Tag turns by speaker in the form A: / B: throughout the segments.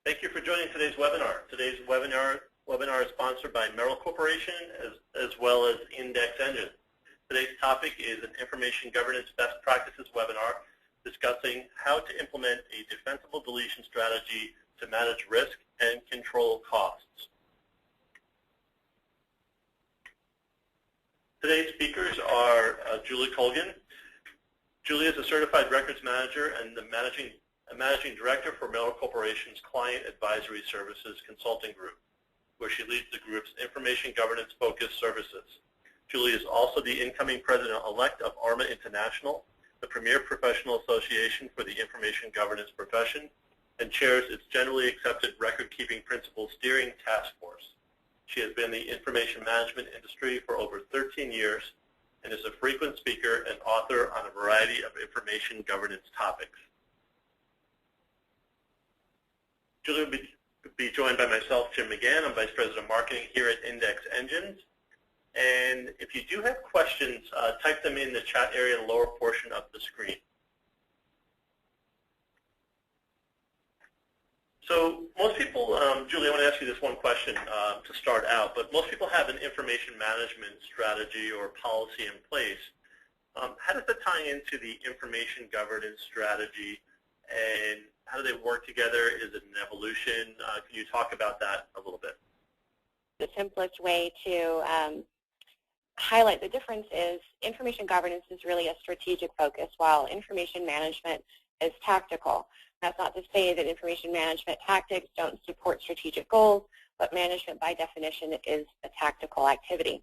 A: Thank you for joining today's webinar. Today's webinar is sponsored by Merrill Corporation as well as Index Engines. Today's topic is an Information Governance Best Practices webinar discussing how to implement a defensible deletion strategy to manage risk and control costs. Today's speakers are Julie Colgan. Julie is a certified records manager and the managing director for Merrill Corporation's Client Advisory Services Consulting Group, where she leads the group's information governance-focused services. Julie is also the incoming president-elect of ARMA International, the premier professional association for the information governance profession, and chairs its generally accepted record-keeping principles steering task force. She has been in the information management industry for over 13 years and is a frequent speaker and author on a variety of information governance topics. Julie will be joined by myself, Jim McGann. I'm Vice President of Marketing here at Index Engines. And if you do have questions, type them in the chat area in the lower portion of the screen. So most people, Julie, I want to ask you this one question to start out, but most people have an information management strategy or policy in place. How does that tie into the information governance strategy, and how do they work together? Is it an evolution? Can you talk about that a little bit?
B: The simplest way to highlight the difference is information governance is really a strategic focus, while information management is tactical. That's not to say that information management tactics don't support strategic goals, but management by definition is a tactical activity.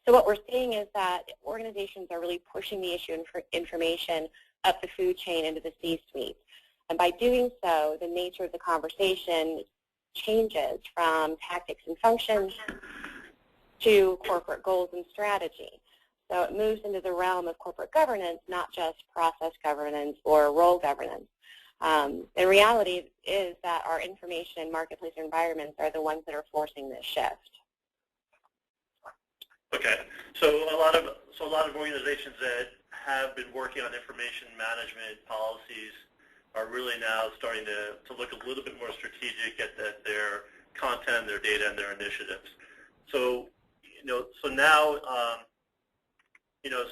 B: So what we're seeing is that organizations are really pushing the issue of information up the food chain into the C-suite. And by doing so, the nature of the conversation changes from tactics and functions to corporate goals and strategy. So it moves into the realm of corporate governance, not just process governance or role governance. The reality is that our information marketplace environments are the ones that are forcing this shift.
A: Okay, so a lot of organizations that have been working on information management policies are really now starting to look a little bit more strategic at their content, their data, and their initiatives. So, so now,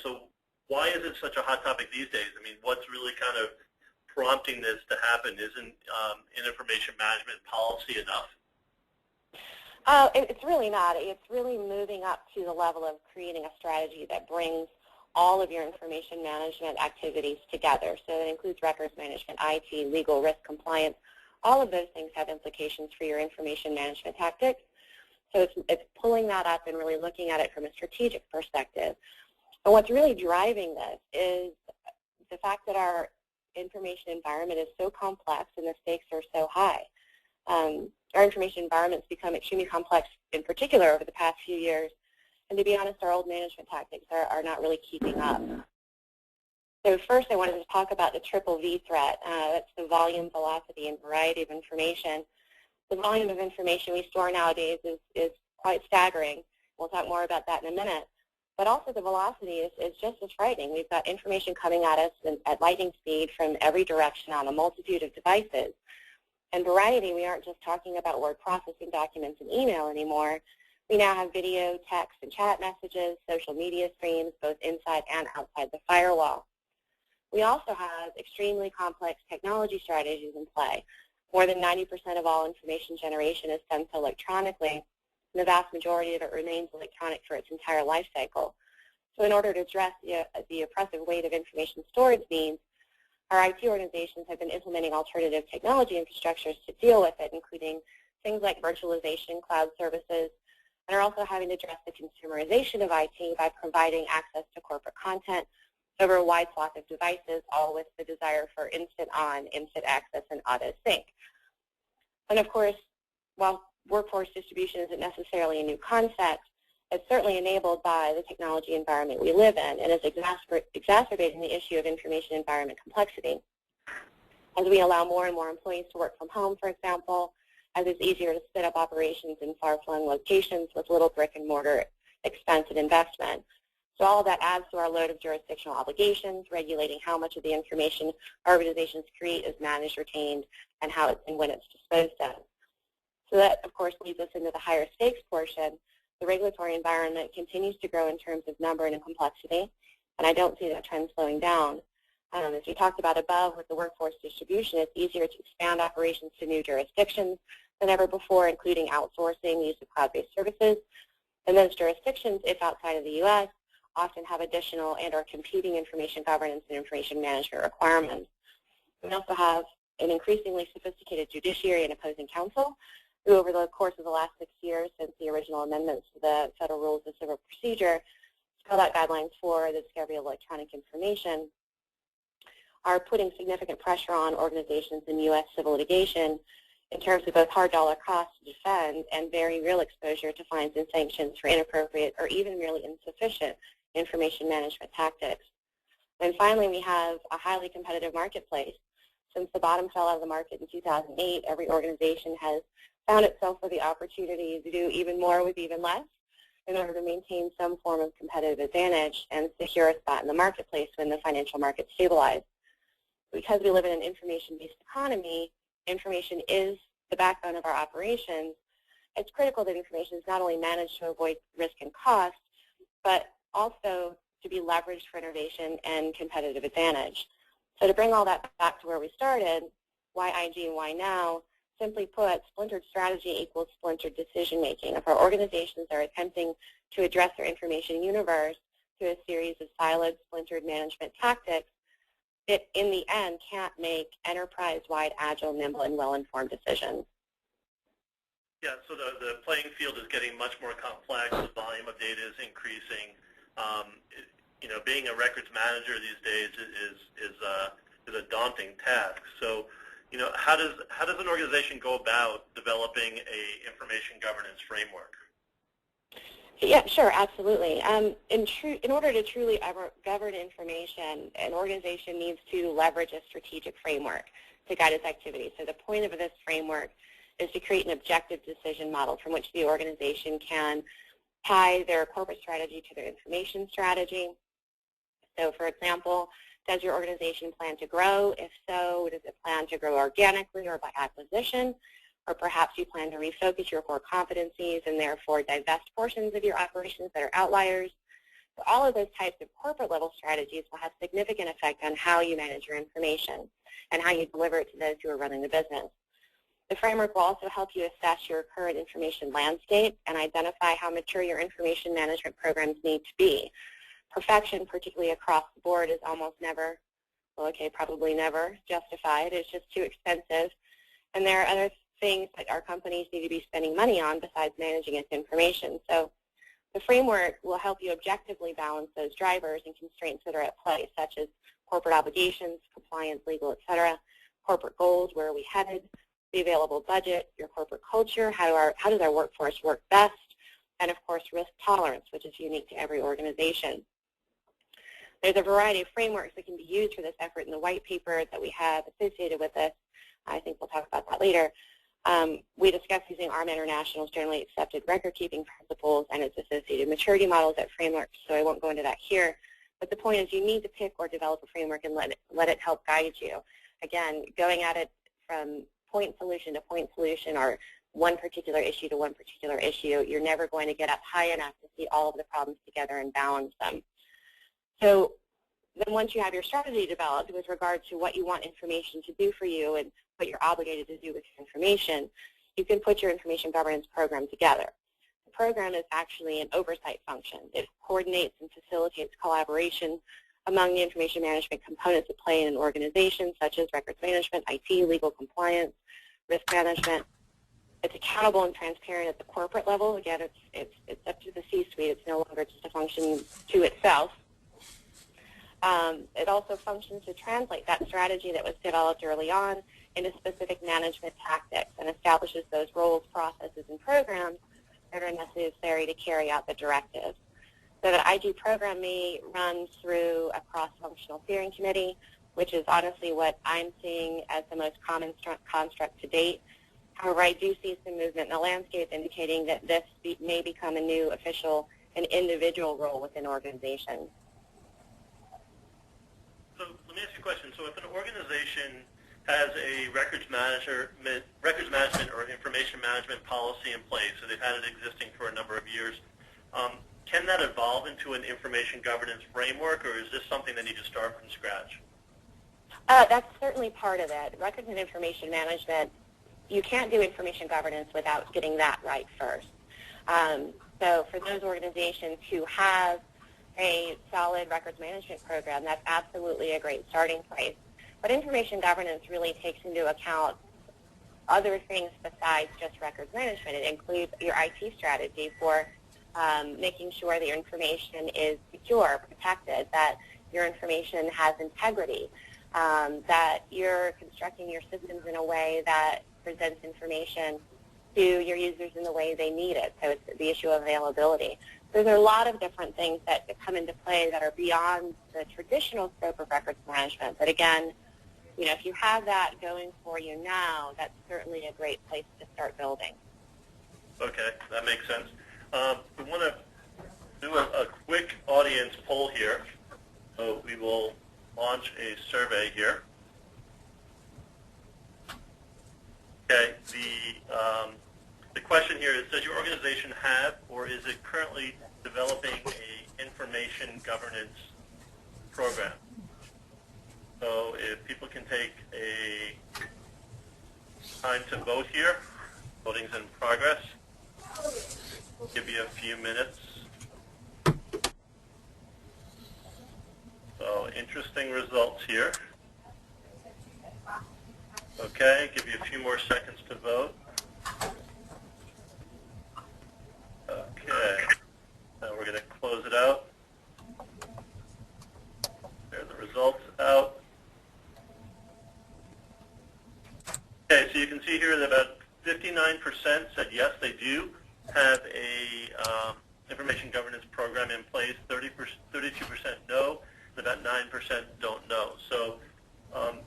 A: so why is it such a hot topic these days? I mean, what's really kind of prompting this to happen? Isn't information management policy enough?
B: It's really not. It's really moving up to the level of creating a strategy that brings all of your information management activities together. So it includes records management, IT, legal, risk, compliance. All of those things have implications for your information management tactics. So it's pulling that up and really looking at it from a strategic perspective. And what's really driving this is the fact that our information environment is so complex and the stakes are so high. Our information environment's become extremely complex in particular over the past few years. And to be honest, our old management tactics are not really keeping up. So first I wanted to talk about the triple V threat. That's the volume, velocity, and variety of information. The volume of information we store nowadays is quite staggering. We'll talk more about that in a minute. But also the velocity is just as frightening. We've got information coming at us at lightning speed from every direction on a multitude of devices. And variety, we aren't just talking about word processing documents and email anymore. We now have video, text, and chat messages, social media streams, both inside and outside the firewall. We also have extremely complex technology strategies in play. More than 90% of all information generation is done so electronically, and the vast majority of it remains electronic for its entire life cycle. So in order to address the oppressive weight of information storage needs, our IT organizations have been implementing alternative technology infrastructures to deal with it, including things like virtualization, cloud services, and are also having to address the consumerization of IT by providing access to corporate content over a wide swath of devices, all with the desire for instant on, instant access, and auto sync. And of course, while workforce distribution isn't necessarily a new concept, it's certainly enabled by the technology environment we live in and is exacerbating the issue of information environment complexity. As we allow more and more employees to work from home, for example, as it's easier to spin up operations in far-flung locations with little brick-and-mortar expense and investment. So all of that adds to our load of jurisdictional obligations, regulating how much of the information organizations create is managed, retained, and how and when it's disposed of. So that, of course, leads us into the higher stakes portion. The regulatory environment continues to grow in terms of number and complexity, and I don't see that trend slowing down. As we talked about above with the workforce distribution, it's easier to expand operations to new jurisdictions than ever before, including outsourcing, use of cloud-based services. And those jurisdictions, if outside of the U.S., often have additional and or competing information governance and information management requirements. We also have an increasingly sophisticated judiciary and opposing counsel who, over the course of the last 6 years since the original amendments to the Federal Rules of Civil Procedure spelled out guidelines for the discovery of electronic information, are putting significant pressure on organizations in U.S. civil litigation in terms of both hard dollar costs to defend and very real exposure to fines and sanctions for inappropriate or even merely insufficient information management tactics. And finally, we have a highly competitive marketplace. Since the bottom fell out of the market in 2008, every organization has found itself with the opportunity to do even more with even less in order to maintain some form of competitive advantage and secure a spot in the marketplace when the financial markets stabilize. Because we live in an information-based economy, information is the backbone of our operations. It's critical that information is not only managed to avoid risk and cost, but also to be leveraged for innovation and competitive advantage. So to bring all that back to where we started, why IG and why now? Simply put, splintered strategy equals splintered decision-making. If our organizations are attempting to address their information universe through a series of siloed, splintered management tactics, it, in the end, can't make enterprise-wide, agile, nimble, and well-informed decisions.
A: Yeah, so the playing field is getting much more complex. The volume of data is increasing. You know, being a records manager these days is a daunting task. So, you know, how does an organization go about developing a information governance framework?
B: Yeah, sure, absolutely. In order to truly govern information, an organization needs to leverage a strategic framework to guide its activities. So the point of this framework is to create an objective decision model from which the organization can tie their corporate strategy to their information strategy. So, for example, does your organization plan to grow? If so, does it plan to grow organically or by acquisition? Or perhaps you plan to refocus your core competencies and therefore divest portions of your operations that are outliers. So all of those types of corporate level strategies will have significant effect on how you manage your information and how you deliver it to those who are running the business. The framework will also help you assess your current information landscape and identify how mature your information management programs need to be. Perfection, particularly across the board, is almost never, well, okay, probably never justified. It's just too expensive. And there are other things that our companies need to be spending money on besides managing its information. So the framework will help you objectively balance those drivers and constraints that are at play, such as corporate obligations, compliance, legal, et cetera, corporate goals, where are we headed, the available budget, your corporate culture, how does our workforce work best, and of course risk tolerance, which is unique to every organization. There's a variety of frameworks that can be used for this effort in the white paper that we have associated with this. I think we'll talk about that later. We discussed using ARM International's generally accepted record-keeping principles and its associated maturity models at frameworks, so I won't go into that here. But the point is you need to pick or develop a framework and let it help guide you. Again, going at it from point solution to point solution or one particular issue to one particular issue, you're never going to get up high enough to see all of the problems together and balance them. So then once you have your strategy developed with regard to what you want information to do for you and what you're obligated to do with your information, you can put your information governance program together. The program is actually an oversight function. It coordinates and facilitates collaboration among the information management components at play in an organization, such as records management, IT, legal compliance, risk management. It's accountable and transparent at the corporate level. Again, it's up to the C-suite. It's no longer just a function to itself. It also functions to translate that strategy that was developed early on into specific management tactics and establishes those roles, processes, and programs that are necessary to carry out the directives. So the IG program may run through a cross-functional steering committee, which is honestly what I'm seeing as the most common construct to date. However, I do see some movement in the landscape indicating that this may become a new official an individual role within organizations.
A: So let me ask you a question. So if an organization has a records management or information management policy in place, so they've had it existing for a number of years, can that evolve into an information governance framework, or is this something they need to start from scratch?
B: That's certainly part of it. Records and information management, you can't do information governance without getting that right first. So for those organizations who have a solid records management program, that's absolutely a great starting place. But information governance really takes into account other things besides just records management. It includes your IT strategy for making sure that your information is secure, protected, that your information has integrity, that you're constructing your systems in a way that presents information to your users in the way they need it. So it's the issue of availability. So there are a lot of different things that come into play that are beyond the traditional scope of records management. But again, you know, if you have that going for you now, that's certainly a great place to start building.
A: Okay, that makes sense. We want to do a quick audience poll here. So we will launch a survey here. Okay, the question here is, does your organization have or is it currently developing a information governance program? So if people can take a time to vote here, voting's in progress. We'll give you a few minutes. So interesting results here. Okay, give you a few more seconds to vote. Okay, now we're going to close it out. There are the results out. Okay, so you can see here that about 59% said yes, they do have a information governance program in place. 32% no, and about 9% don't know. So,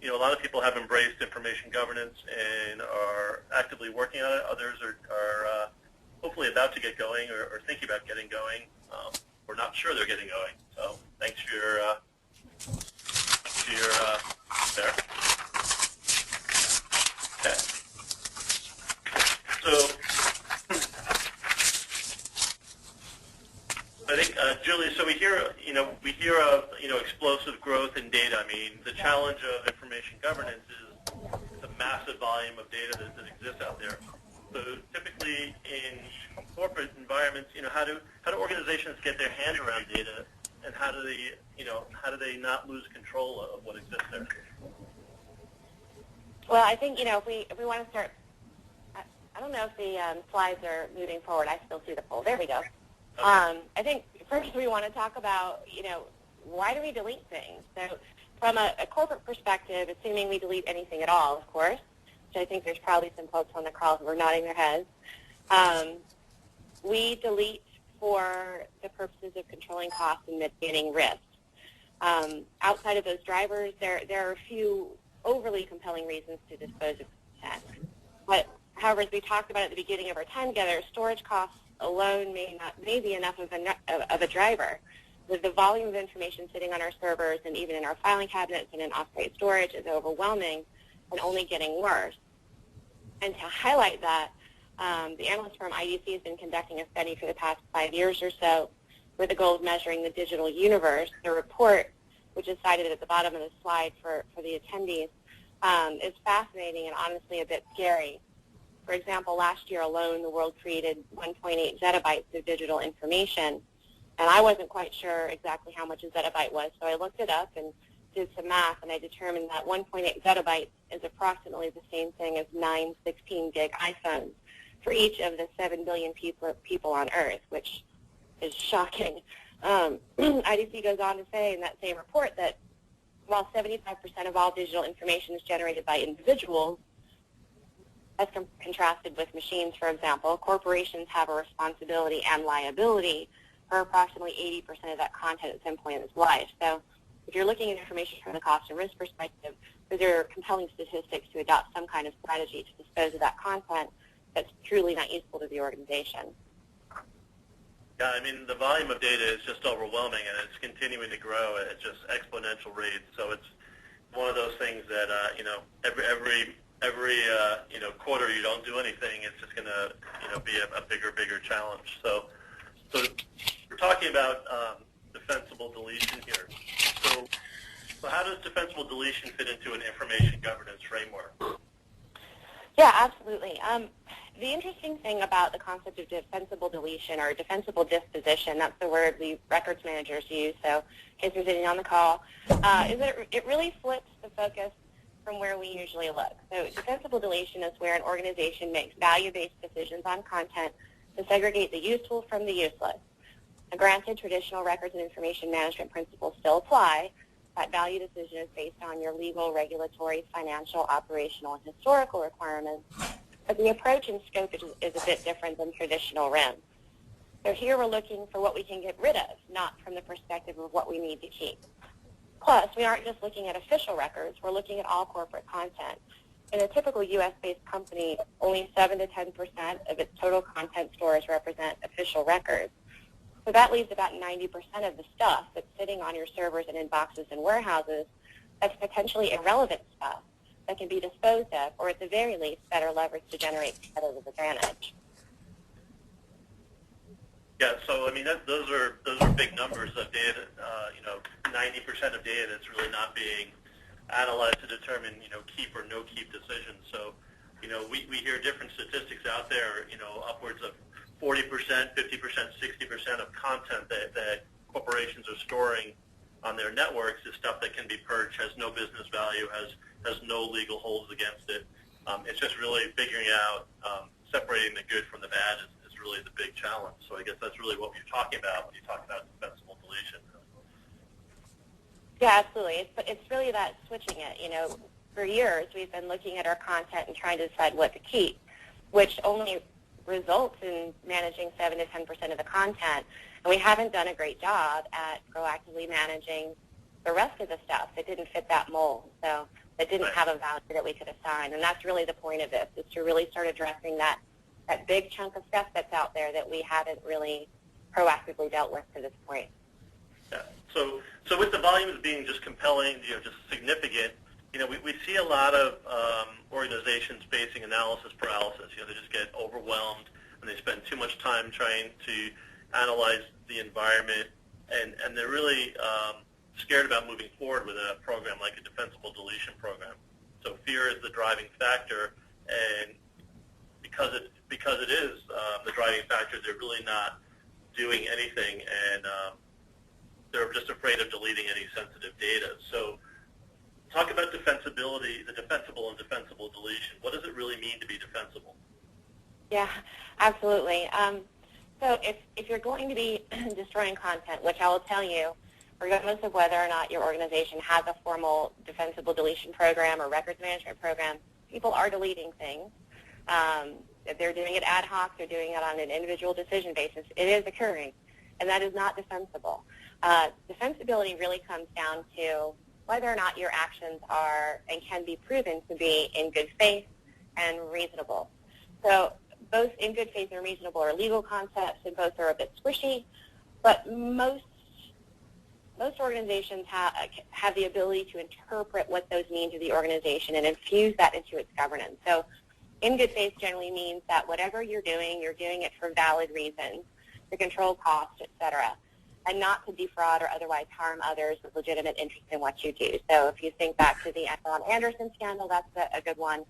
A: you know, a lot of people have embraced information governance and are actively working on it. Others are hopefully about to get going or thinking about getting going. Or not sure they're getting going. So, thanks for your there. Okay. So, I think, Julie, so we hear of, explosive growth in data. I mean, the challenge of information governance is the massive volume of data that exists out there. So typically in corporate environments, how do organizations get their hand around data, and how do they not lose control of what exists there?
B: Well, I think, if we want to start, I don't know if the slides are moving forward. I still see the poll. There we go. I think first we want to talk about, why do we delete things? So from a corporate perspective, assuming we delete anything at all, of course, which I think there's probably some folks on the call who are nodding their heads, we delete for the purposes of controlling costs and mitigating risk. Outside of those drivers, there are a few overly compelling reasons to dispose of content. But however, as we talked about at the beginning of our time together, storage costs alone may be enough of a driver. The volume of information sitting on our servers and even in our filing cabinets and in off-site storage is overwhelming and only getting worse. And to highlight that, the analyst firm IDC has been conducting a study for the past 5 years or so with the goal of measuring the digital universe. The report, which is cited at the bottom of the slide for the attendees, is fascinating and honestly a bit scary. For example, last year alone, the world created 1.8 zettabytes of digital information, and I wasn't quite sure exactly how much a zettabyte was, so I looked it up and did some math, and I determined that 1.8 zettabytes is approximately the same thing as 9 16-gig iPhones for each of the 7 billion people on Earth, which is shocking. IDC goes on to say in that same report that while 75% of all digital information is generated by individuals, as contrasted with machines, for example, corporations have a responsibility and liability for approximately 80% of that content at some point in its life. So if you're looking at information from the cost and risk perspective, those are compelling statistics to adopt some kind of strategy to dispose of that content that's truly not useful to the organization.
A: Yeah, I mean, the volume of data is just overwhelming, and it's continuing to grow at just exponential rates. So it's one of those things that every quarter you don't do anything, it's just going to be a bigger challenge. So we're talking about defensible deletion here. So how does defensible deletion fit into an information governance framework?
B: Yeah, absolutely. The interesting thing about the concept of defensible deletion or defensible disposition, that's the word we records managers use, so in case you're sitting on the call, is that it really flips the focus from where we usually look. So defensible deletion is where an organization makes value-based decisions on content to segregate the useful from the useless. Now, granted, traditional records and information management principles still apply. That value decision is based on your legal, regulatory, financial, operational, and historical requirements. But the approach and scope is a bit different than traditional RIM. So here we're looking for what we can get rid of, not from the perspective of what we need to keep. Plus, we aren't just looking at official records, we're looking at all corporate content. In a typical U.S.-based company, only 7 to 10% of its total content stores represent official records. So that leaves about 90% of the stuff that's sitting on your servers and in boxes and warehouses that's potentially irrelevant stuff that can be disposed of, or at the very least, better leverage to generate competitive advantage.
A: Yeah, so I mean those are big numbers of data. 90% of data that's really not being analyzed to determine keep or no keep decisions. So we hear different statistics out there. Upwards of 40%, 50%, 60% of content that corporations are storing on their networks is stuff that can be purged, has no business value, has no legal holds against it. It's just really figuring out, separating the good from the bad is really the big challenge. So I guess that's really what you're talking about when you talk about defensible deletion.
B: Yeah, absolutely. It's really that switching it. For years we've been looking at our content and trying to decide what to keep, which only results in managing 7 to 10% of the content, and we haven't done a great job at proactively managing the rest of the stuff that didn't fit that mold, so that didn't have a value that we could assign. And that's really the point of this, is to really start addressing that big chunk of stuff that's out there that we haven't really proactively dealt with to this point.
A: Yeah. So with the volumes being just compelling, just significant, we see a lot of organizations facing analysis paralysis. They just get overwhelmed and they spend too much time trying to analyze the environment, and they're really scared about moving forward with a program like a defensible deletion program. So fear is the driving factor, and because it is the driving factor, they're really not doing anything, and they're just afraid of deleting any sensitive data. So talk about defensibility, the defensible and defensible deletion. What does it really mean to be defensible?
B: Yeah, absolutely. So if you're going to be destroying content, which I will tell you, regardless of whether or not your organization has a formal defensible deletion program or records management program, people are deleting things. If they're doing it ad hoc, they're doing it on an individual decision basis, it is occurring, and that is not defensible. Defensibility really comes down to whether or not your actions are and can be proven to be in good faith and reasonable. So both in good faith and reasonable are legal concepts, and both are a bit squishy, but most organizations have the ability to interpret what those mean to the organization and infuse that into its governance. So in good faith generally means that whatever you're doing it for valid reasons, to control costs, et cetera, and not to defraud or otherwise harm others with legitimate interest in what you do. So if you think back to the Enron Anderson scandal, that's a good one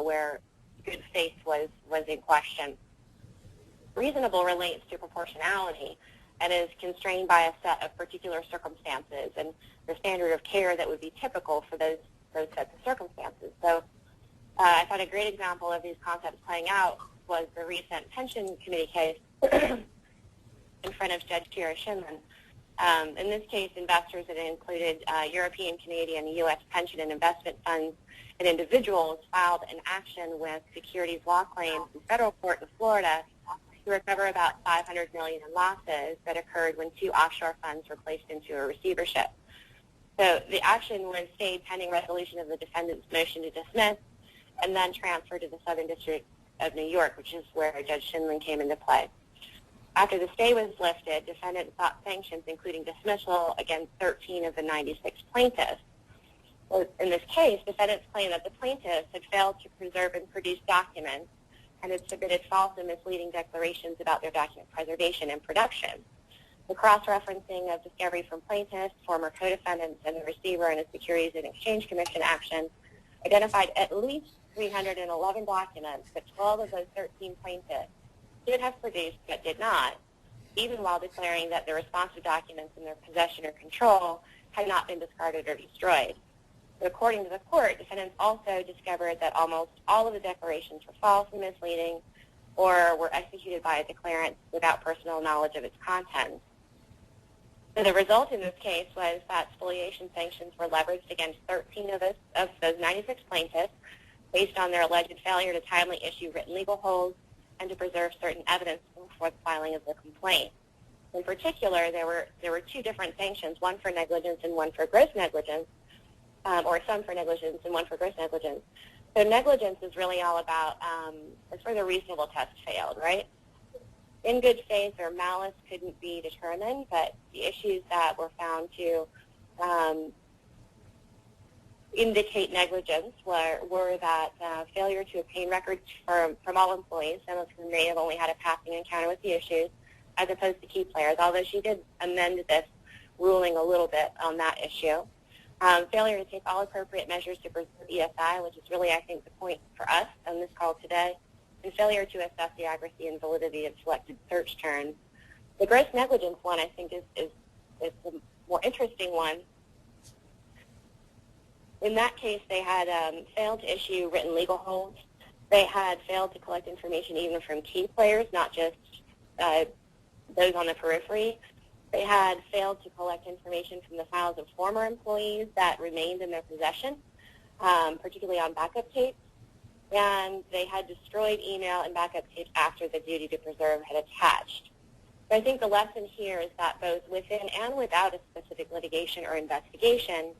B: where good faith was in question. Reasonable relates to proportionality and is constrained by a set of particular circumstances and the standard of care that would be typical for those sets of circumstances. So I thought a great example of these concepts playing out was the recent pension committee case in front of Judge Kira Shinman. In this case, investors that included European, Canadian, U.S. pension and investment funds and individuals filed an action with securities law claims in federal court in Florida to recover about $500 million in losses that occurred when 2 offshore funds were placed into a receivership. So the action was stayed pending resolution of the defendant's motion to dismiss and then transferred to the Southern District of New York, which is where Judge Shinman came into play. After the stay was lifted, defendants sought sanctions, including dismissal against 13 of the 96 plaintiffs. Well, in this case, defendants claimed that the plaintiffs had failed to preserve and produce documents and had submitted false and misleading declarations about their document preservation and production. The cross-referencing of discovery from plaintiffs, former co-defendants, and the receiver in a Securities and Exchange Commission action identified at least 311 documents that 12 of those 13 plaintiffs did have produced but did not, even while declaring that the responsive documents in their possession or control had not been discarded or destroyed. But according to the court, defendants also discovered that almost all of the declarations were false and misleading or were executed by a declarant without personal knowledge of its contents. So the result in this case was that spoliation sanctions were leveraged against 13 of those 96 plaintiffs based on their alleged failure to timely issue written legal holds and to preserve certain evidence before the filing of the complaint. In particular, there were two different sanctions, one for negligence and one for gross negligence, or some for negligence and one for gross negligence. So negligence is really all about, it's where the reasonable test failed, right? In good faith or malice couldn't be determined, but the issues that were found to indicate negligence were that failure to obtain records from all employees, some of whom may have only had a passing encounter with the issues, as opposed to key players, although she did amend this ruling a little bit on that issue. Failure to take all appropriate measures to preserve ESI, which is really, I think, the point for us on this call today, and failure to assess the accuracy and validity of selected search terms. The gross negligence one, I think, is the more interesting one. In that case, they had failed to issue written legal holds. They had failed to collect information even from key players, not just those on the periphery. They had failed to collect information from the files of former employees that remained in their possession, particularly on backup tapes. And they had destroyed email and backup tapes after the duty to preserve had attached. So I think the lesson here is that both within and without a specific litigation or investigation,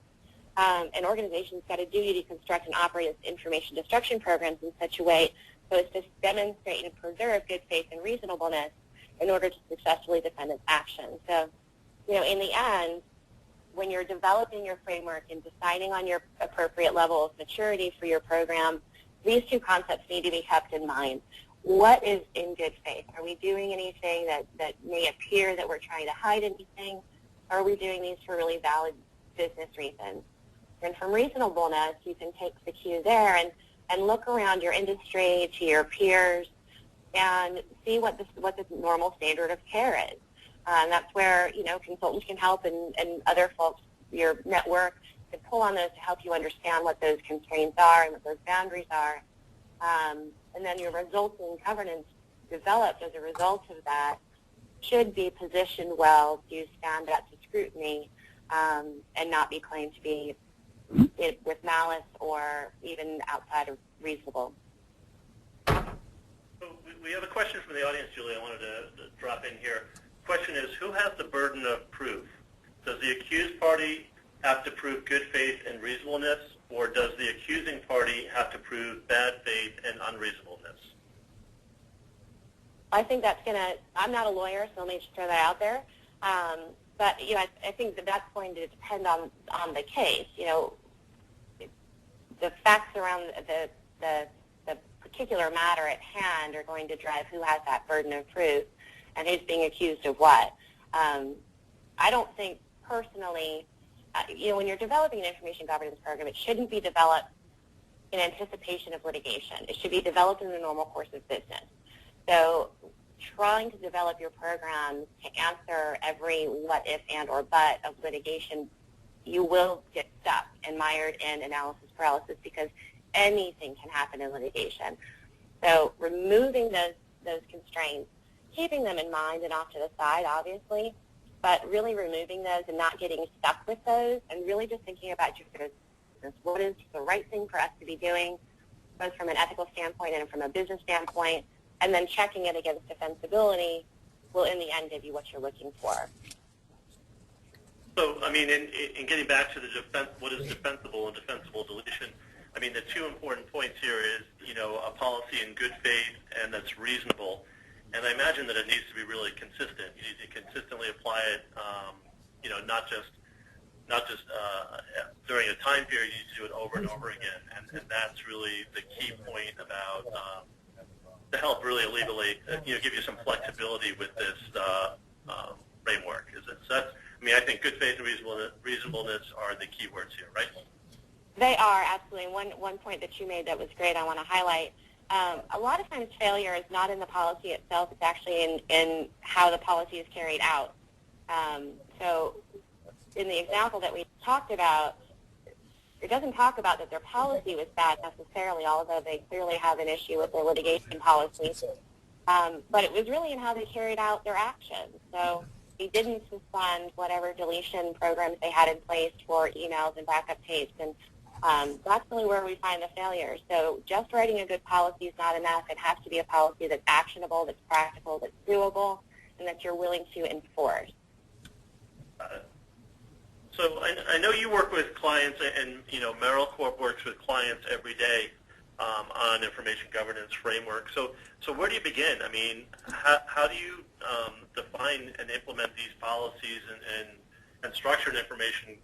B: an organization's got a duty to construct and operate its information destruction programs in such a way so as to demonstrate and preserve good faith and reasonableness in order to successfully defend its actions. So, in the end, when you're developing your framework and deciding on your appropriate level of maturity for your program, these two concepts need to be kept in mind. What is in good faith? Are we doing anything that may appear that we're trying to hide anything? Or are we doing these for really valid business reasons? And from reasonableness, you can take the cue there and look around your industry to your peers and see what the normal standard of care is. That's where, consultants can help and other folks, your network, can pull on those to help you understand what those constraints are and what those boundaries are. And then your resulting governance developed as a result of that should be positioned well to stand up to scrutiny and not be claimed to be with malice or even outside of reasonable.
A: We have a question from the audience, Julie, I wanted to drop in here. The question is, who has the burden of proof? Does the accused party have to prove good faith and reasonableness, or does the accusing party have to prove bad faith and unreasonableness?
B: I think that's I'm not a lawyer, so let me just throw that out there. But, I think that's going to depend on the case. The facts around the particular matter at hand are going to drive who has that burden of proof and who's being accused of what. I don't think personally, when you're developing an information governance program, it shouldn't be developed in anticipation of litigation. It should be developed in the normal course of business. So trying to develop your program to answer every what if and or but of litigation, you will get stuck and mired in analysis paralysis because anything can happen in litigation. So removing those constraints, keeping them in mind and off to the side, obviously, but really removing those and not getting stuck with those and really just thinking about your business. What is the right thing for us to be doing, both from an ethical standpoint and from a business standpoint, and then checking it against defensibility will, in the end, give you what you're looking for.
A: So, in getting back to the what is defensible and defensible deletion, the two important points here is, a policy in good faith and that's reasonable. And I imagine that it needs to be really consistent. You need to consistently apply it, not just during a time period. You need to do it over and over again, and that's really the key point about to help really alleviate, give you some flexibility with this framework. I think good faith and reasonableness are the key words here, right?
B: They are, absolutely. One point that you made that was great I want to highlight. A lot of times failure is not in the policy itself. It's actually in how the policy is carried out. So in the example that we talked about, it doesn't talk about that their policy was bad necessarily, although they clearly have an issue with their litigation policy. But it was really in how they carried out their actions. So they didn't suspend whatever deletion programs they had in place for emails and backup tapes. And that's really where we find the failure. So just writing a good policy is not enough. It has to be a policy that's actionable, that's practical, that's doable, and that you're willing to enforce.
A: So I know you work with clients, and Merrill Corp works with clients every day on information governance framework. So where do you begin? I mean, how do you define and implement these policies and structure an information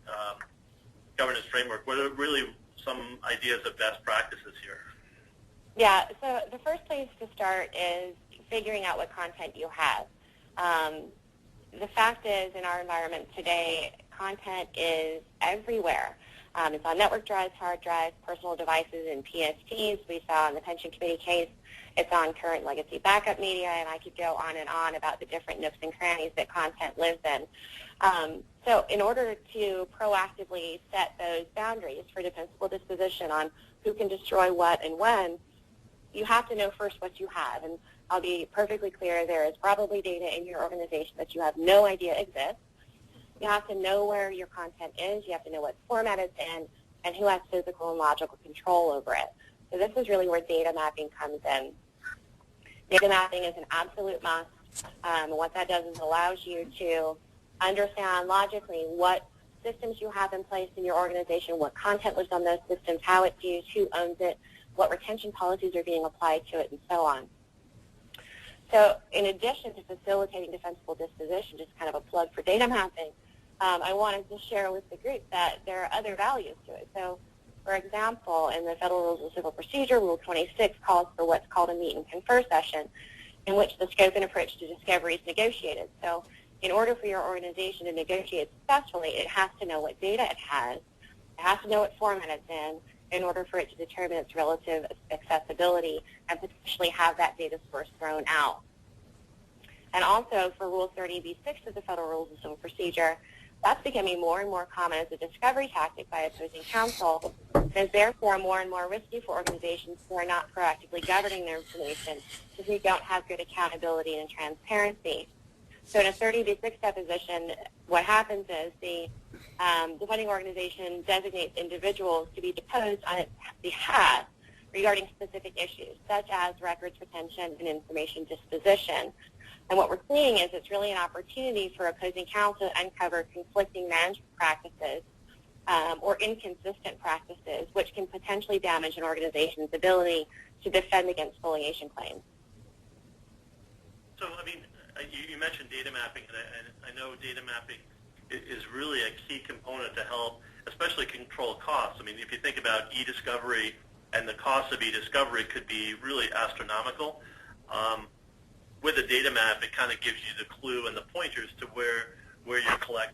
A: governance framework? What are really some ideas of best practices here?
B: Yeah, so the first place to start is figuring out what content you have. The fact is, in our environment today, content is everywhere. It's on network drives, hard drives, personal devices, and PSTs. We saw in the pension committee case, it's on current legacy backup media, and I could go on and on about the different nooks and crannies that content lives in. So in order to proactively set those boundaries for defensible disposition on who can destroy what and when, you have to know first what you have. And I'll be perfectly clear, there is probably data in your organization that you have no idea exists. You have to know where your content is. You have to know what format it's in and who has physical and logical control over it. So this is really where data mapping comes in. Data mapping is an absolute must. And what that does is allows you to understand logically what systems you have in place in your organization, what content lives on those systems, how it's used, who owns it, what retention policies are being applied to it, and so on. So in addition to facilitating defensible disposition, just kind of a plug for data mapping, I wanted to share with the group that there are other values to it. So, for example, in the Federal Rules of Civil Procedure, Rule 26 calls for what's called a meet and confer session, in which the scope and approach to discovery is negotiated. So in order for your organization to negotiate successfully, it has to know what data it has to know what format it's in order for it to determine its relative accessibility and potentially have that data source thrown out. And also for Rule 30b-6 of the Federal Rules of Civil Procedure, that's becoming more and more common as a discovery tactic by opposing counsel, and is therefore more and more risky for organizations who are not proactively governing their information because they don't have good accountability and transparency. So in a 30b-6 deposition, what happens is the defending organization designates individuals to be deposed on its behalf regarding specific issues, such as records retention and information disposition. And what we're seeing is it's really an opportunity for opposing counsel to uncover conflicting management practices or inconsistent practices, which can potentially damage an organization's ability to defend against spoliation claims.
A: So, I mean, you mentioned data mapping, and I know data mapping is really a key component to help, especially control costs. I mean, if you think about eDiscovery and the cost of eDiscovery could be really astronomical. With a data map, it kind of gives you the clue and the pointers to where your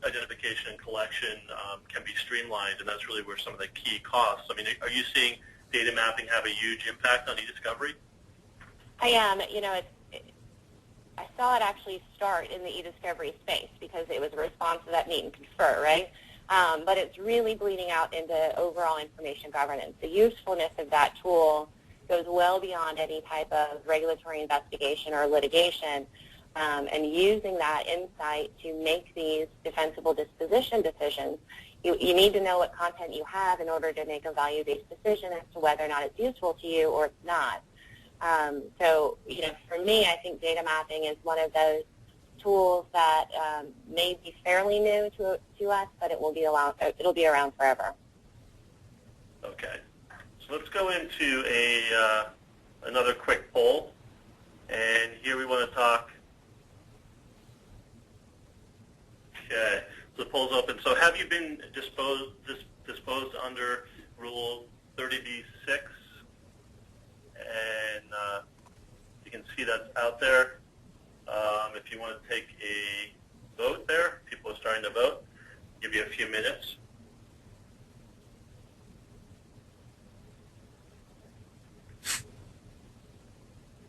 A: identification and collection can be streamlined, and that's really where some of the key costs. I mean, are you seeing data mapping have a huge impact on eDiscovery?
B: I am. I saw it actually start in the eDiscovery space because it was a response to that meet and confer, right? But it's really bleeding out into overall information governance. The usefulness of that tool goes well beyond any type of regulatory investigation or litigation, and using that insight to make these defensible disposition decisions, you need to know what content you have in order to make a value-based decision as to whether or not it's useful to you or it's not. So, for me, I think data mapping is one of those tools that may be fairly new to us, but it'll be around forever.
A: Okay. So let's go into another quick poll. And here we want to talk. Okay, so the poll's open. So have you been disposed under Rule 30b-6? And you can see that's out there. If you want to take a vote there, people are starting to vote. Give you a few minutes.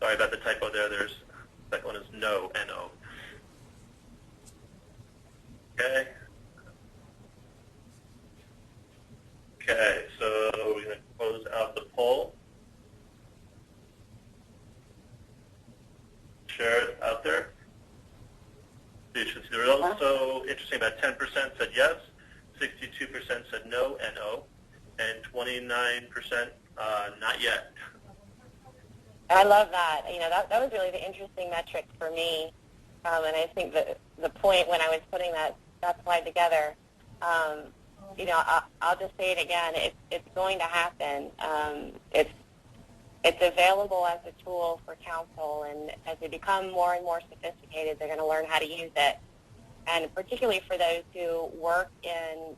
A: Sorry about the typo there. The second one is no, N-O. Okay. Okay, so we're going to close out the poll. Share it out there. So you should see the results. So interesting, about 10% said yes, 62% said no, N-O, and 29% not yet.
B: I love that. You know, that was really the interesting metric for me. And I think that the point when I was putting that slide together, you know, I'll just say it again. It's going to happen. It's available as a tool for counsel, and as they become more and more sophisticated, they're going to learn how to use it. And particularly for those who work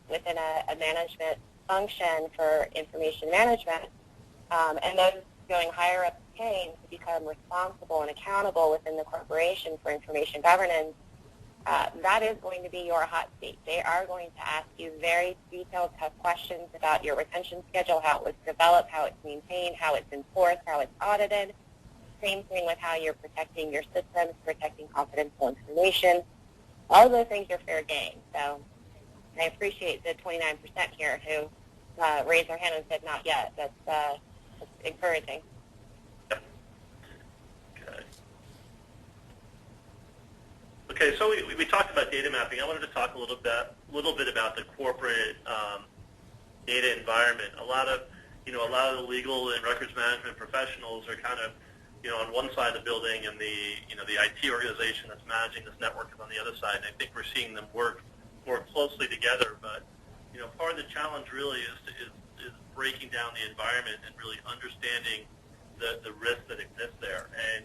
B: within a management function for information management, and those going higher up the chain to become responsible and accountable within the corporation for information governance, that is going to be your hot seat. They are going to ask you very detailed, tough questions about your retention schedule, how it was developed, how it's maintained, how it's enforced, how it's audited. Same thing with how you're protecting your systems, protecting confidential information. All of those things are fair game. So I appreciate the 29% here who raised their hand and said not yet. That's encouraging.
A: Okay, so we talked about data mapping. I wanted to talk a little bit about the corporate data environment. A lot of the legal and records management professionals are kind of, on one side of the building, and the IT organization that's managing this network is on the other side. And I think we're seeing them work more closely together. But part of the challenge really is breaking down the environment and really understanding the risk that exists there. And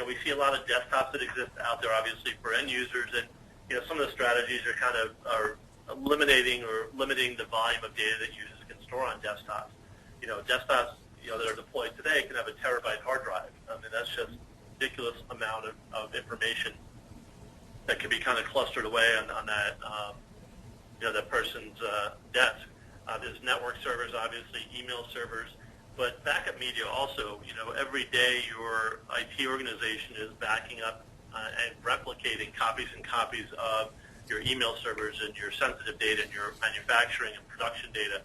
A: we see a lot of desktops that exist out there, obviously, for end users, and some of the strategies are eliminating or limiting the volume of data that users can store on desktops. Desktops that are deployed today can have a terabyte hard drive. I mean, that's just a ridiculous amount of information that can be kind of clustered away on that that person's desk. There's network servers, obviously, email servers. But backup media also, every day your IT organization is backing up and replicating copies and copies of your email servers and your sensitive data and your manufacturing and production data.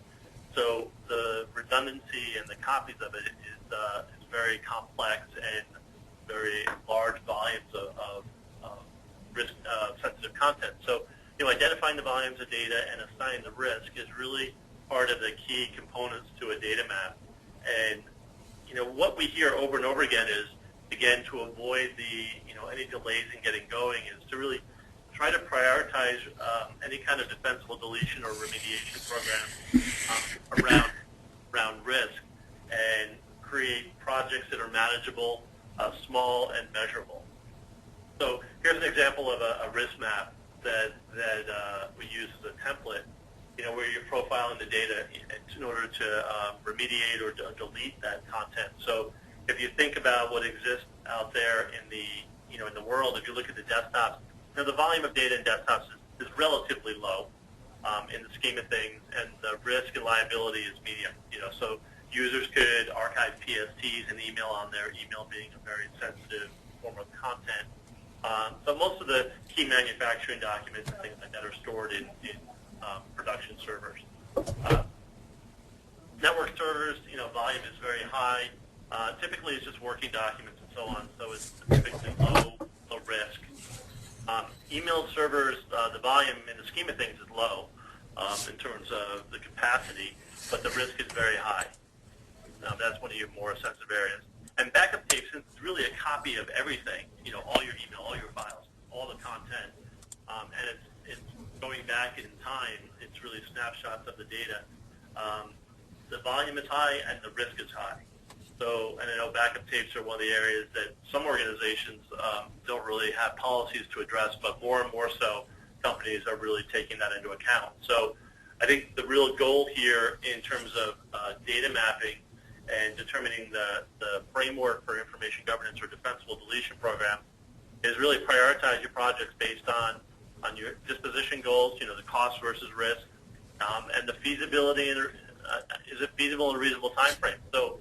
A: So the redundancy and the copies of it is very complex and very large volumes of risk sensitive content. So identifying the volumes of data and assigning the risk is really part of the key components to a data map. And what we hear over and over again is, again, to avoid any delays in getting going, is to really try to prioritize any kind of defensible deletion or remediation program around risk, and create projects that are manageable, small, and measurable. So here's an example of a risk map that we use as a template. Where you're profiling the data in order to remediate or delete that content. So if you think about what exists out there in the in the world, if you look at the desktops, the volume of data in desktops is relatively low in the scheme of things, and the risk and liability is medium. So users could archive PSTs and email on their email being a very sensitive form of content. But most of the key manufacturing documents and things like that are stored in production servers. Network servers, volume is very high. Typically, it's just working documents and so on, so it's typically low risk. Email servers, the volume in the scheme of things is low in terms of the capacity, but the risk is very high. That's one of your more sensitive areas. And backup tapes, since it's really a copy of everything, all your email, all your files, all the content, and it's going back in time, it's really snapshots of the data. The volume is high and the risk is high. So, and I know backup tapes are one of the areas that some organizations don't really have policies to address, but more and more so, companies are really taking that into account. So I think the real goal here in terms of data mapping and determining the framework for information governance or defensible deletion program is really prioritize your projects based on your disposition goals, the cost versus risk, and the feasibility, and is it feasible in a reasonable time frame? So,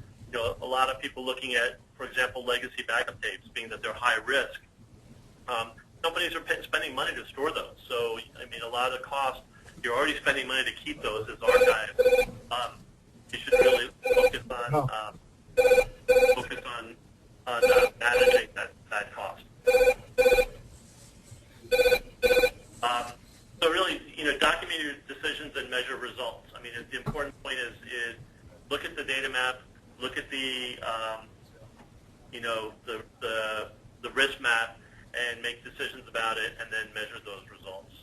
A: a lot of people looking at, for example, legacy backup tapes, being that they're high risk. Companies are spending money to store those. So, a lot of the cost, you're already spending money to keep those as archives. You should really focus on managing that cost. So really, document your decisions and measure results. The important point is look at the data map, look at the risk map, and make decisions about it, and then measure those results.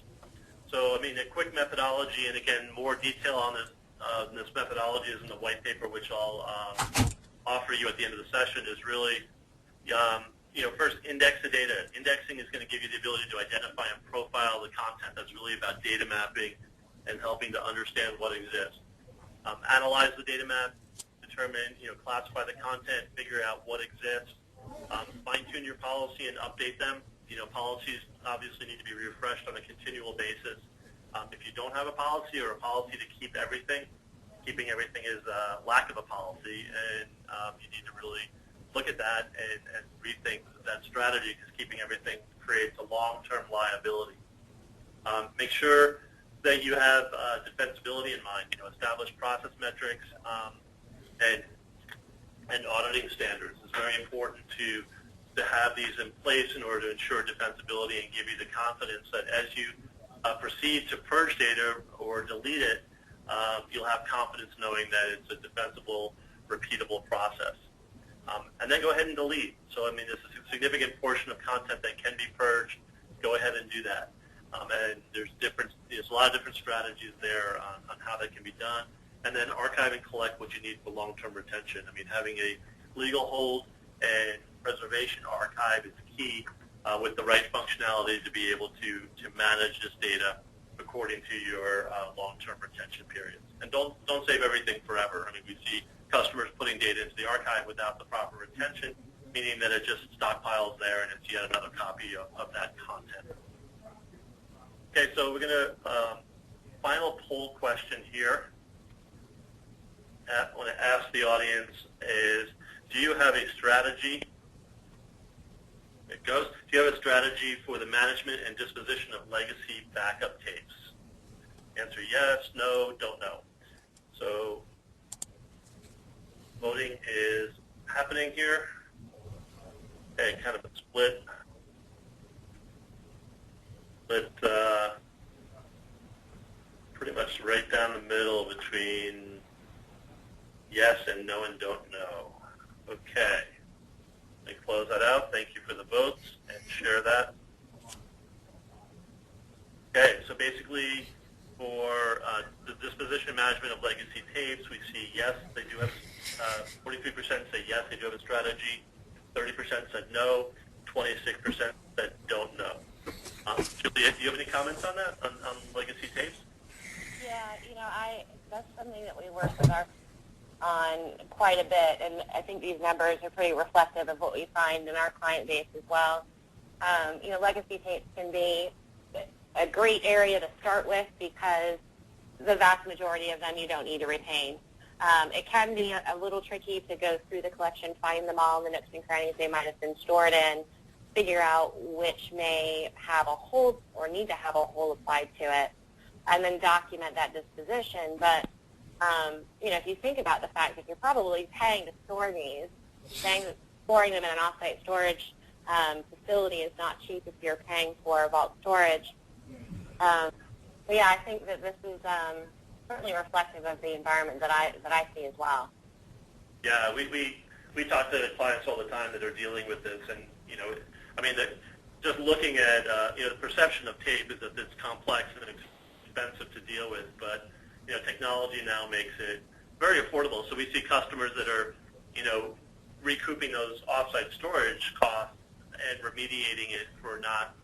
A: So, a quick methodology, and again, more detail on this methodology is in the white paper, which I'll offer you at the end of the session, is really, first, index the data. Indexing is going to give you the ability to identify and profile the content. That's really about data mapping and helping to understand what exists. Analyze the data map, determine, classify the content, figure out what exists, fine-tune your policy and update them. Policies obviously need to be refreshed on a continual basis. If you don't have a policy or a policy to keep everything, keeping everything is a lack of a policy, and you need to really look at that and rethink that strategy, because keeping everything creates a long-term liability. Make sure that you have defensibility in mind. Establish process metrics and auditing standards. It's very important to have these in place in order to ensure defensibility and give you the confidence that as you proceed to purge data or delete it, you'll have confidence knowing that it's a defensible, repeatable process. And then go ahead and delete. So, this is a significant portion of content that can be purged. Go ahead and do that. And there's a lot of different strategies there on how that can be done. And then archive and collect what you need for long-term retention. Having a legal hold and preservation archive is key with the right functionality to be able to manage this data according to your long-term retention periods. And don't save everything forever. We see customers putting data into the archive without the proper retention, meaning that it just stockpiles there and it's yet another copy of that content. Okay, so we're going to, final poll question here. I want to ask the audience is, do you have a strategy? It goes. Do you have a strategy for the management and disposition of legacy backup tapes? Answer yes, no, don't know. So voting is happening here. Okay, kind of a split. Pretty much right down the middle between yes and no and don't know. Okay. Let me close that out. Thank you for the votes and share that. Okay, so basically for the disposition management of legacy tapes, we see yes, they do have, 43% say yes, they do have a strategy, 30% said no, 26% said don't know. Julia, do you have any comments on that, on legacy tapes?
B: Yeah, that's something that we work with on quite a bit, and I think these numbers are pretty reflective of what we find in our client base as well. Legacy tapes can be a great area to start with because the vast majority of them you don't need to retain. It can be a little tricky to go through the collection, find them all in the nooks and crannies they might have been stored in, figure out which may have a hold or need to have a hold applied to it, and then document that disposition. But if you think about the fact that you're probably paying to store these, storing them in an off-site storage facility is not cheap if you're paying for vault storage. But yeah, I think that this is certainly reflective of the environment that I see as well.
A: Yeah, we talk to clients all the time that are dealing with this, and just looking at the perception of tape is that it's complex and expensive to deal with, but technology now makes it very affordable. So we see customers that are recouping those offsite storage costs and remediating it for not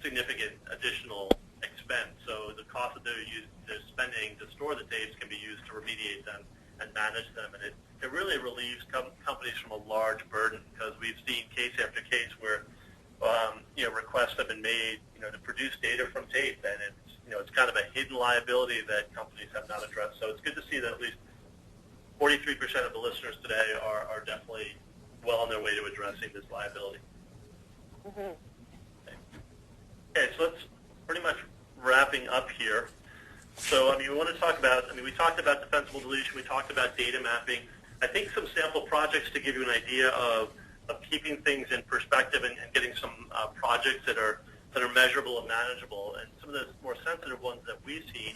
A: significant additional expense. So the cost that they're spending to store the tapes can be used to remediate them and manage them, and it really relieves companies from a large burden, because we've seen case after case where requests have been made to produce data from tape, and it's kind of a hidden liability that companies have not addressed. So it's good to see that at least 43% of the listeners today are definitely well on their way to addressing this liability.
B: Mm-hmm.
A: Okay, so let's pretty much wrapping up here. So, we want to talk about, we talked about defensible deletion, we talked about data mapping. I think some sample projects to give you an idea of keeping things in perspective and getting some projects that are measurable and manageable. And some of the more sensitive ones that we've seen,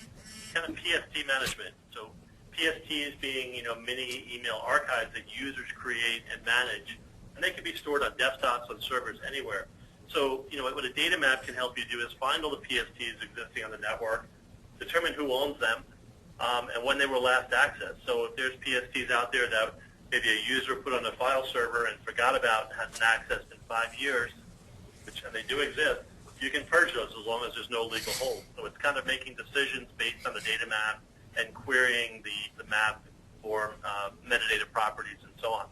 A: kind of PST management. So PSTs being, mini email archives that users create and manage, and they can be stored on desktops, on servers, anywhere. So, what a data map can help you do is find all the PSTs existing on the network, determine who owns them, and when they were last accessed. So if there's PSTs out there that maybe a user put on a file server and forgot about and hasn't accessed in 5 years, and they do exist, you can purge those as long as there's no legal hold. So it's kind of making decisions based on the data map and querying the map for metadata properties and so on.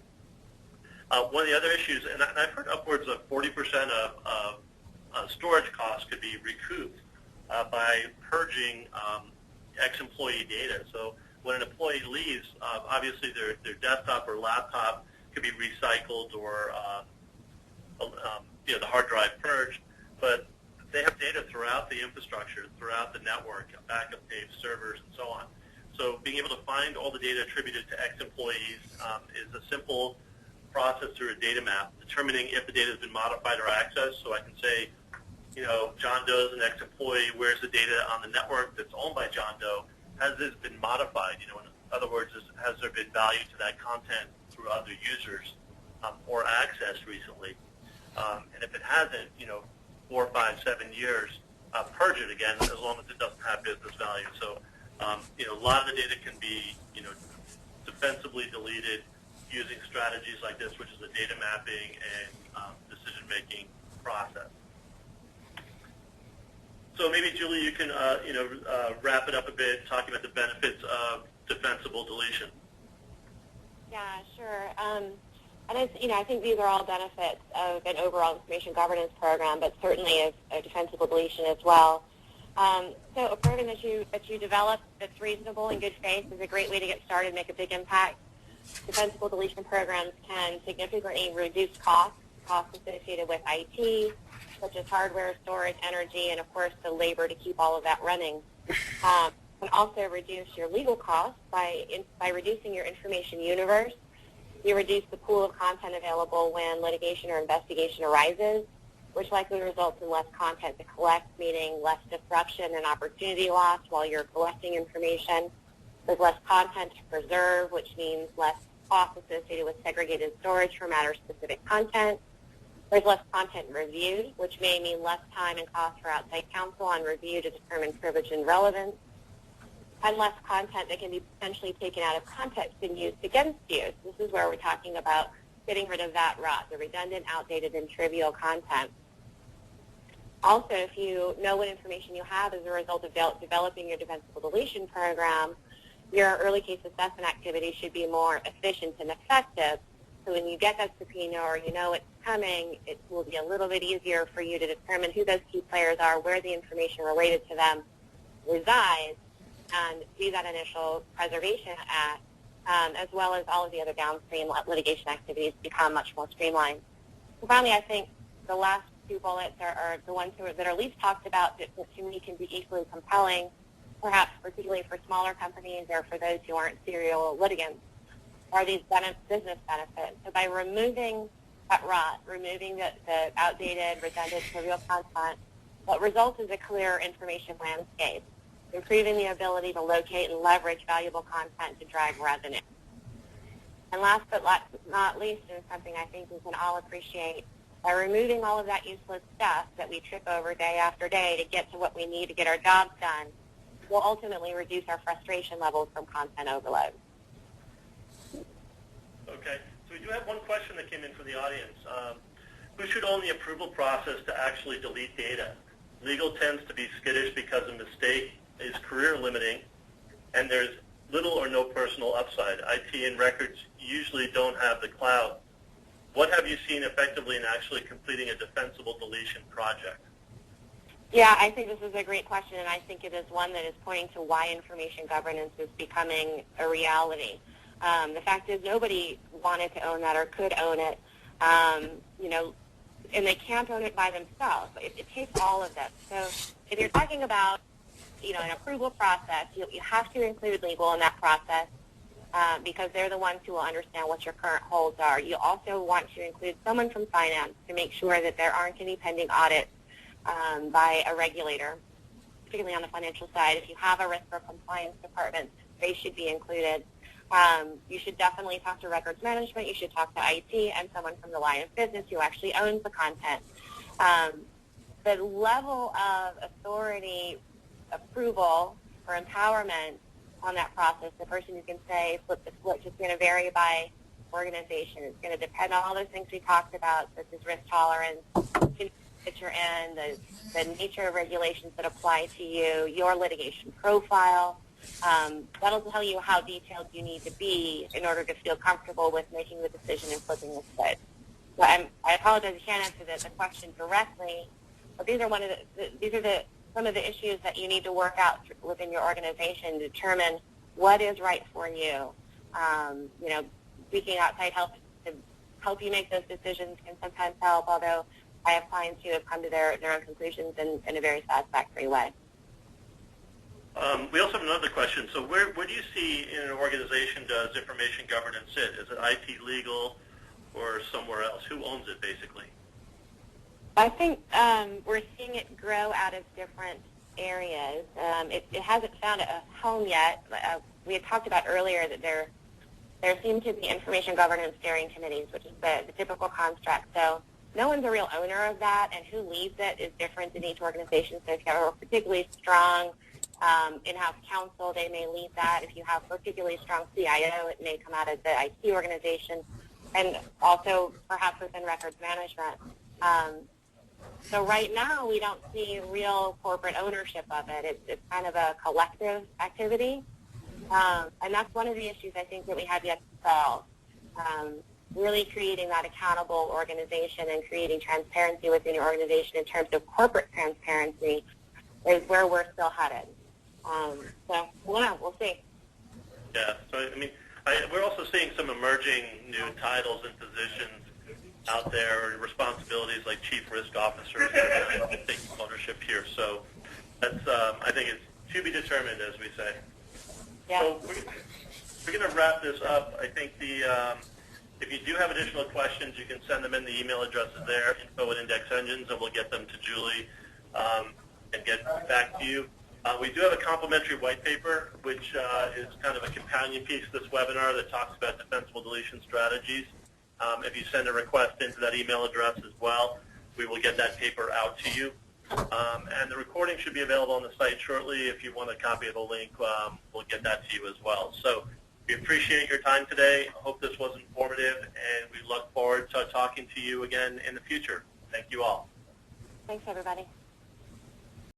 A: One of the other issues, and I've heard upwards of 40% of storage costs could be recouped by purging ex-employee data. So when an employee leaves, obviously their desktop or laptop could be recycled or the hard drive purged, but they have data throughout the infrastructure, throughout the network, backup tapes, servers, and so on. So being able to find all the data attributed to ex-employees is a simple process through a data map, determining if the data has been modified or accessed. So I can say, John Doe is an ex-employee. Where's the data on the network that's owned by John Doe? Has this been modified? In other words, has there been value to that content through other users or accessed recently? And if it hasn't, 4, 5, 7 years, purge it again as long as it doesn't have business value. So, a lot of the data can be, defensibly deleted using strategies like this, which is the data mapping and decision-making process. So maybe, Julie, you can, wrap it up a bit, talking about the benefits of defensible deletion.
B: Yeah, sure. And I think these are all benefits of an overall information governance program, but certainly of a defensible deletion as well. So a program that you develop that's reasonable and good faith is a great way to get started and make a big impact. Defensible deletion programs can significantly reduce costs associated with IT, such as hardware, storage, energy, and of course the labor to keep all of that running. And also reduce your legal costs by reducing your information universe. You reduce the pool of content available when litigation or investigation arises, which likely results in less content to collect, meaning less disruption and opportunity loss while you're collecting information. There's less content to preserve, which means less costs associated with segregated storage for matter-specific content. There's less content reviewed, which may mean less time and cost for outside counsel on review to determine privilege and relevance, and less content that can be potentially taken out of context and used against you. So this is where we're talking about getting rid of that rot, the redundant, outdated, and trivial content. Also, if you know what information you have as a result of developing your defensible deletion program, your early case assessment activity should be more efficient and effective. So when you get that subpoena or you know it's coming, it will be a little bit easier for you to determine who those key players are, where the information related to them resides, and do that initial preservation act, as well as all of the other downstream litigation activities become much more streamlined. And finally, I think the last two bullets are the ones that are least talked about that to me can be equally compelling, perhaps particularly for smaller companies or for those who aren't serial litigants, are these business benefits. So by removing that rot, removing the outdated, redundant, trivial content, what results is a clear information landscape, improving the ability to locate and leverage valuable content to drive revenue. And last but not least, and something I think we can all appreciate, by removing all of that useless stuff that we trip over day after day to get to what we need to get our jobs done, will ultimately reduce our frustration levels from content overload.
A: Okay, so we do have in from the audience. Who should own the approval process to actually delete data? Legal tends to be skittish because a mistake is career limiting, and there's little or no personal upside. IT and records usually don't have the cloud. What have you seen effectively in actually completing a defensible deletion project?
B: Yeah, I think this is a great question, and I think it is one that is pointing to why information governance is becoming a reality. The fact is nobody wanted to own that or could own it, and they can't own it by themselves. It takes all of this. So if you're talking about, an approval process, you have to include legal in that process because they're the ones who will understand what your current holds are. You also want to include someone from finance to make sure that there aren't any pending audits by a regulator, particularly on the financial side. If you have a risk or compliance department, they should be included. You should definitely talk to records management. You should talk to IT and someone from the line of business who actually owns the content. The level of authority, approval, or empowerment on that process, the person who can say flip the switch, is going to vary by organization. It's going to depend on all those things we talked about, such as risk tolerance, that you're in, the nature of regulations that apply to you, your litigation profile. That'll tell you how detailed you need to be in order to feel comfortable with making the decision and flipping the switch. So I apologize, I can't answer the question directly, but these are some of the issues that you need to work out within your organization to determine what is right for you. Seeking outside help to help you make those decisions can sometimes help, although I have clients who have come to their own conclusions in a very satisfactory way.
A: We also have another question. So where do you see in an organization does information governance sit? Is it IT, legal, or somewhere else? Who owns it, basically?
B: I think we're seeing it grow out of different areas. It hasn't found a home yet. We had talked about earlier that there seem to be information governance steering committees, which is the typical construct. So no one's a real owner of that, and who leads it is different in each organization. So if you have a particularly strong in-house counsel, they may lead that. If you have a particularly strong CIO, it may come out of the IT organization, and also perhaps within records management. So right now, we don't see real corporate ownership of it. It's kind of a collective activity, and that's one of the issues I think that we have yet to solve. Really creating that accountable organization and creating transparency within your organization in terms of corporate transparency is where we're still headed. So we'll see.
A: Yeah, so we're also seeing some emerging new titles and positions out there, responsibilities like chief risk officers taking ownership here. So that's I think it's to be determined, as we say.
B: Yeah.
A: So we're going to wrap this up. I think if you do have additional questions, you can send them in. The email address is there, info@Index Engines, and we'll get them to Julie and get back to you. We do have a complimentary white paper, which is kind of a companion piece to this webinar that talks about defensible deletion strategies. If you send a request into that email address as well, we will get that paper out to you. And the recording should be available on the site shortly. If you want a copy of the link, we'll get that to you as well. So we appreciate your time today. I hope this was informative, and we look forward to talking to you again in the future. Thank you all.
B: Thanks, everybody.